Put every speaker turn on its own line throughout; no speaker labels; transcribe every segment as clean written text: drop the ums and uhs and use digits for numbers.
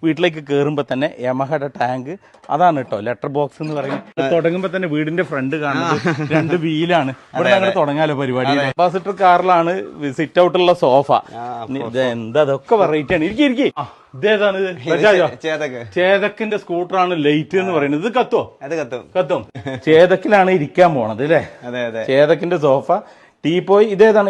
വീട്ടിലേക്ക് കയറുമ്പോൾ തന്നെ യമഹയുടെ ടാങ്ക് അതാണ് കേട്ടോ ലെറ്റർ ബോക്സ് എന്ന് പറയുന്നത്. തുടങ്ങുമ്പോൾ തന്നെ വീടിന്റെ ഫ്രണ്ട് കാണുന്നത് 2 വീലാണ്. ഇവിടെ അങ്ങനെ തുടങ്ങാലോ പരിപാടി. അംബാസിഡർ കാറിലാണ് സിറ്റ് ഔട്ടുള്ള സോഫ. എന്താ അതൊക്കെ വെറൈറ്റി ആണ്. ഇരിക്കും ഇതേതാണ് ചേതക്കിന്റെ സ്കൂട്ടറാണ് ലൈറ്റ് എന്ന് പറയുന്നത്. ഇത് കത്തും ചേതക്കിലാണ് ഇരിക്കാൻ പോണത് അല്ലേ? ചേതക്കിന്റെ സോഫ. ടീപ്പോയ് ഇതേതാണ്?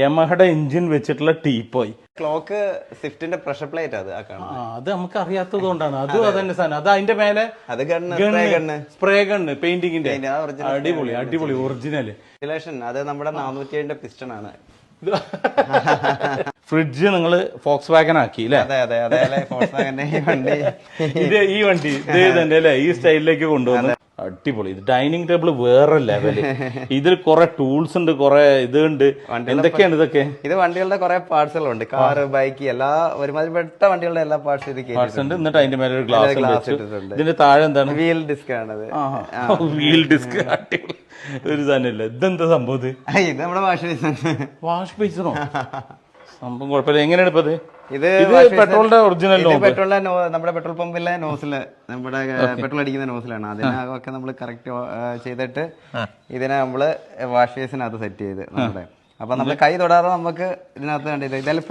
യമഹയുടെ എഞ്ചിൻ വെച്ചിട്ടുള്ള ടീപ്പോയ്.
ക്ലോക്ക് സ്വിഫ്റ്റിന്റെ പ്രഷർ പ്ലേറ്റ്
അത് നമുക്ക് അറിയാത്തത് കൊണ്ടാണ്. അതും അതന്നെ സാധനം. അത് അതിന്റെ മേലെ സ്പ്രേ ഗണ്ണ് പെയിന്റിങ്ങിന്റെ അടിപൊളി ഒറിജിനൽ.
അത് നമ്മുടെ 407 പിസ്റ്റൺ ആണ്.
ഫ്രിഡ്ജ് നിങ്ങള് ഫോക്സ് വാഗൻ ആക്കി ഈ വണ്ടി ഇതേ അല്ലേ ഈ സ്റ്റൈലിലേക്ക് കൊണ്ടുവന്നു. അടിപൊളി. ഇത് ഡൈനിങ് ടേബിൾ വേറെ ലെവല്. ഇതിൽ കുറെ ടൂൾസ് ഉണ്ട്, കുറെ ഇതുണ്ട്. എന്തൊക്കെയാണ് ഇതൊക്കെ?
ഇത് വണ്ടികളുടെ കുറെ പാർട്സുകളുണ്ട്. കാറ്, ബൈക്ക്, എല്ലാ ഒരുമാതിരിപ്പെട്ട വണ്ടികളുടെ എല്ലാ പാർട്സ്
ഉണ്ട്. എന്നിട്ട് അതിന്റെ മേലെ ഒരു ഗ്ലാസ് ഇട്ടിട്ടുണ്ട്. ഇതിന്റെ താഴെ എന്താണ്?
വീൽ ഡിസ്ക് ആണത്.
Wheel disk. അടിപൊളി ഒരു സാധനമില്ല. ഇതെന്താ സംഭവം?
ഇത് നമ്മുടെ
വാഷ് ബേസിനോ? സംഭവം കുഴപ്പമില്ല. എങ്ങനെയാണ് ഇപ്പൊ
ഇത്
പെട്രോളിന്റെ ഒറിജിനൽ?
പെട്രോളിന്റെ നമ്മുടെ പെട്രോൾ പമ്പിലെ നോസില്, നമ്മുടെ പെട്രോൾ അടിക്കുന്ന നോസിലാണ്. അതിനൊക്കെ നമ്മൾ കറക്റ്റ് ചെയ്തിട്ട് ഇതിനെ നമ്മള് വാഷ് ബേസിനകത്ത് സെറ്റ് ചെയ്ത് നമ്മുടെ. അപ്പൊ നമ്മൾ കൈ തൊടാതെ നമുക്ക് ഇതിനകത്ത് കണ്ടില്ല. ഇതായാലും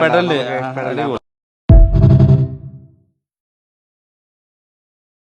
പെടലില്ല.